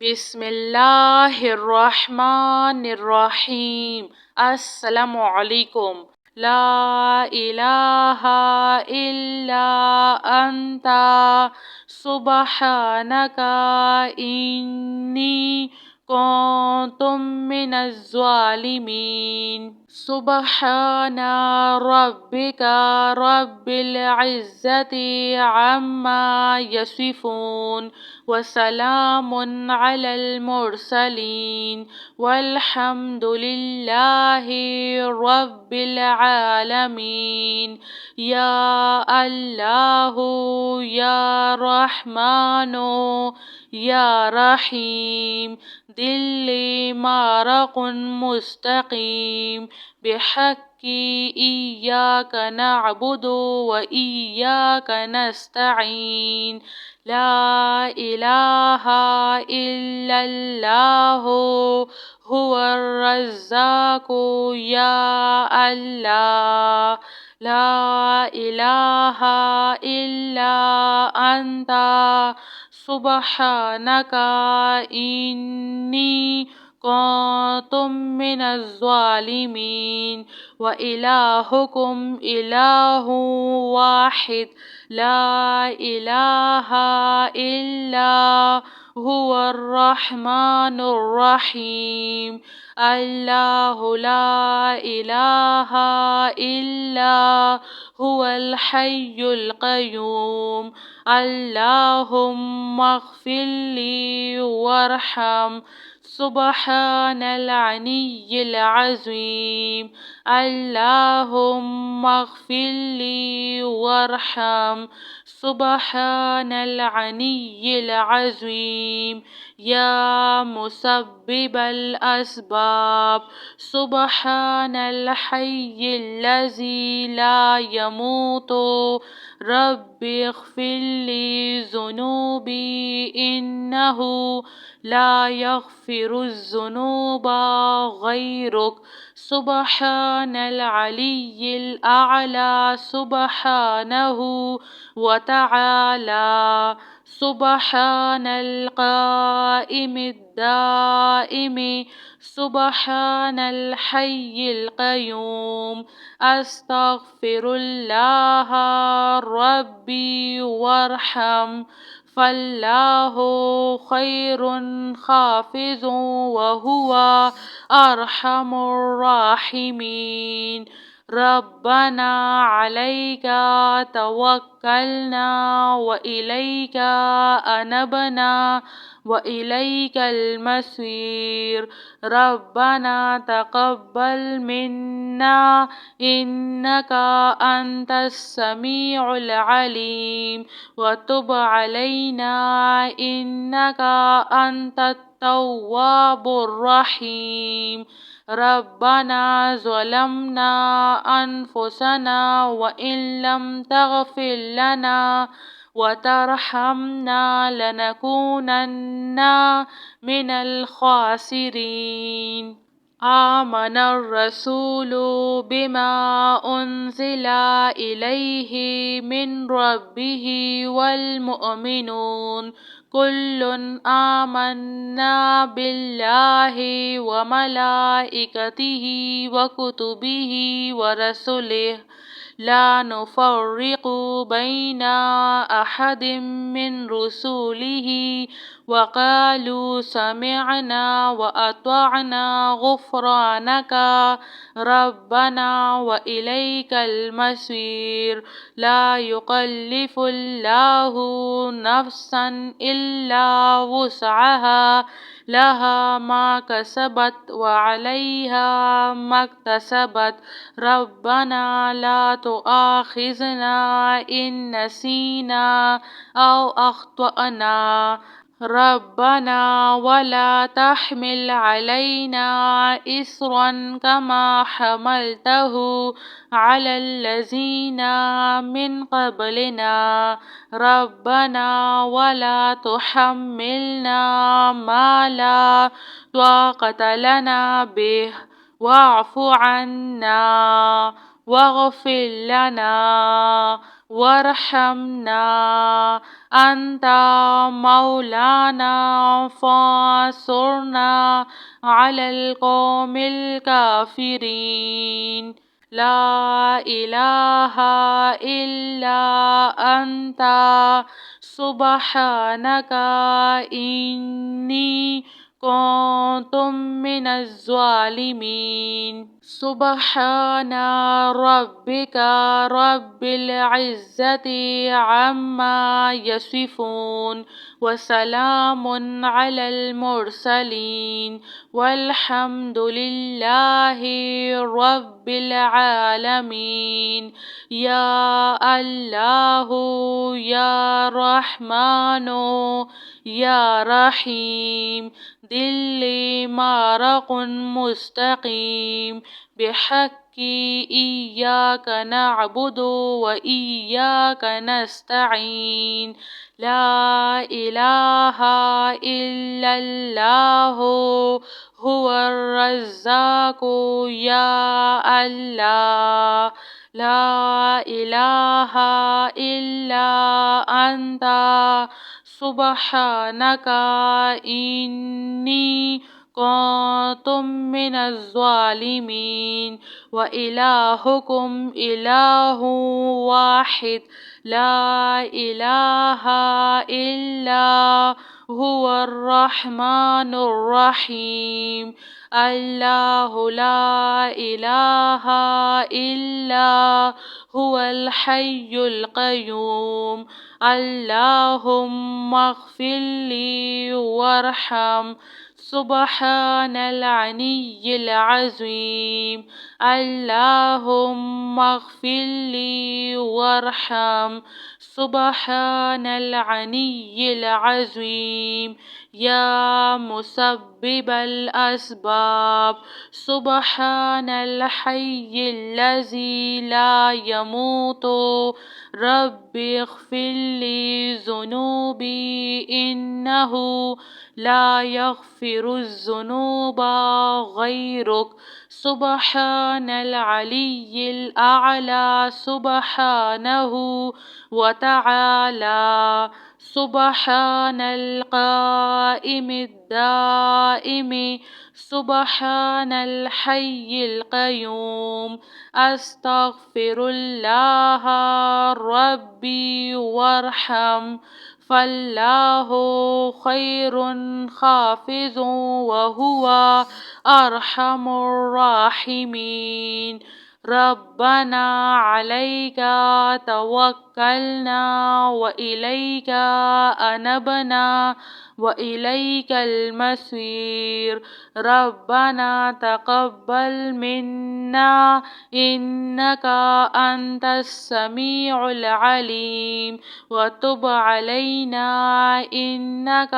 बिस्मिल्लाहिर्रहमानिर्रहीम। अस्सलामुअलैकुम। ला इलाहा इल्ला अंता सुबहानका इन्नी कुन्तु मिनज़्ज़ालिमीन। सुबहाना रब्बिका रब्बिल इज़्ज़ति अम्मा यसिफून वसलामुन अलल मुरसलीन वल्हम्दुलिल्लाहि रब्बिल आलमीन। या अल्लाहु या रहमानो या रहीम दिल्ली मारकुन मुस्तकीम बिहक्की इय्याका नअबुदु व इय्याका नस्तईन। ला इलाहा इल्लल्लाहु हुवर रज़्ज़ाक़ु या अल्लाह। ला इलाहा इल्ला अंता सुबहानका इन्नी कुन्तु मिनज़्ज़ालिमीन। व इलाहुकुम इलाहु वाहिद ला इलाहा इल्ला हुवर रहमानुर रहीम। अल्लाहु ला इलाहा इल्ला हुवल हय्युल क़य्यूम। अल्लाहुम्मा अग़फ़िरली वरहम सुब्हानल अलिय्यिल अज़ीम। अल्लाहुम्मा अग़फ़िरली वरहम सुब्हानल अलिय्यिल अज़ीम। या मुसब्बिबल अस्बाब सुब्हानल हय्यिल्लज़ी ला यमूतु रब्बि इग़फ़िरली ज़ुनूबी इन्नहु ला यग़फ़िरुज़्ज़ुनूबा ग़ैरुक। सुब्हानल अलिय्यिल अअला सुब्हानहु व तआला। सुब्हानल क़ाइमिद दाइमि सुब्हानल हय्यिल क़य्यूम। अस्तग़फ़िरुल्लाह रब्बी वरहम फ़ल्लाहु ख़ैरुन हाफ़िज़ुन व हुवा अरहमुर राहिमीन। रब्बना अलैका तवक्कलना व इलैका अनबना व इलैकल मसीर। रब्बना तक़ब्बल मिन्ना इन्नका अंतस समीउल अलीम व तुब अलैना इन्नका अंतत तव्वाबुर रहीम। रब्बना ज़लमना अनफुसना व इन लम तग़फ़िर लना व तरहमना लनकूनन्ना मिनल ख़ासिरीन। आमनर रसूलु बिमा उन्ज़िला इलैहि मिन रब्बिहि वल मुअमिनून कुल्लुन आमन्ना बिल्लाहि व मलाइकतिहि व कुतुबिहि व रसुलिहि ला नुफ़र्रिक़ु बैना अहदिम मिन रुसुलिहि व क़ालू समिअना व अतअना ग़ुफ़्रानका रब्बना व इलैकल मसीर। ला युकल्लिफ़ुल्लाहु नफ़्सन इल्ला वुस्अहा लहा मा कसबत व अलैहा मक्तसबत। रब्बना ला तुआख़िज़ना इन नसीना औ अख़्तअना। रब्बना वला तहमिल अलैना इस्रन कमा हमलतहु अलल लज़ीना मिन क़ब्लिना। रब्बना वला तुहम्मिलना मा ला ताक़त लना बिह वाअफ़ु अन्ना वग़फ़िर लना वरहमना أنت مولانا فانصرنا على القوم الكافرين. لا إله إلا أنت سبحانك إني كنت من الظالمين. سبحان ربك رب العزة عما يصفون وسلام على المرسلين والحمد لله رب العالمين. يا الله يا رحمن يا رحيم دلي مارق مستقيم بحق إياك نعبد وإياك نستعين. لا إله إلا الله هو الرزاق يا الله. لا إله إلا أنت سبحانك إني كنت من الظالمين. وإلهكم إله واحد لا إله إلا هو الرحمن الرحيم. الله لا إله إلا هو الحي القيوم. اللهم اغفر لي وارحم سبحان العلي العظيم. اللهم اغفر لي وارحم سبحان العلي العظيم. يا مسبب الأسباب سبحان الحي الذي لا يموت ربي اغفر لي ذنوبي إنه لا يغفر الذنوب غيرك. سبحان العلي الأعلى سبحانه وتعالى. سبحان القائم الدائم سبحان الحي القيوم. أستغفر الله ربي وارحم فالله خير حافظ وهو أرحم الراحمين. ربنا عليك توكلنا وإليك أنبنا وإليك المصير. ربنا تقبل منا إنك أنت السميع العليم وتب علينا إنك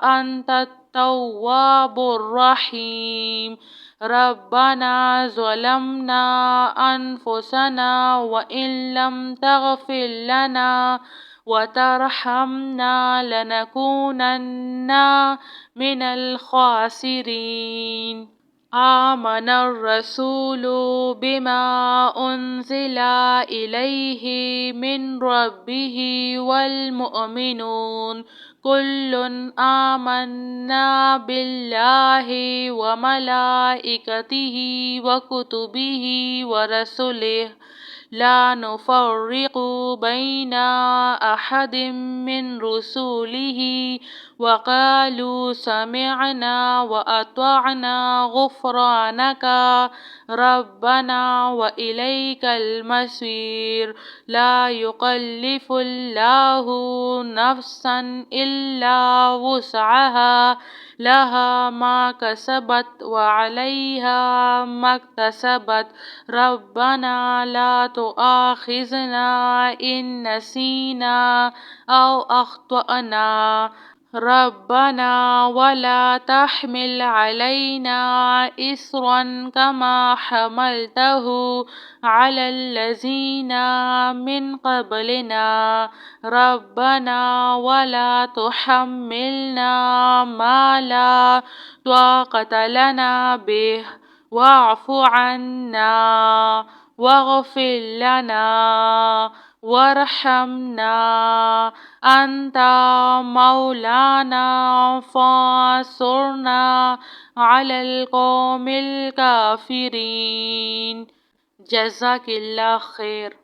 أنت التواب الرحيم. ربنا ظلمنا أنفسنا وإن لم تغفر لنا وترحمنا لنكونن من الخاسرين. آمن الرسول بما أنزل إليه من ربه والمؤمنون كل آمنا بالله وملائكته وكتبه ورسله لا نفرق بين أحد من رسله وقالوا سمعنا وأطعنا غفرانك ربنا وإليك المصير. لا يكلف الله نفسا إلا وسعها لها ما كسبت وعليها ما اكتسبت. ربنا لا تؤاخذنا إن نسينا أو أخطأنا. ربنا ولا تحمل علينا إصرا كما حملته على الذين من قبلنا. ربنا ولا تحملنا ما لا طاقة لنا به واعف عنا واغفر لنا وارحمنا أنت مولانا فانصرنا على القوم الكافرين. جزاك الله خير.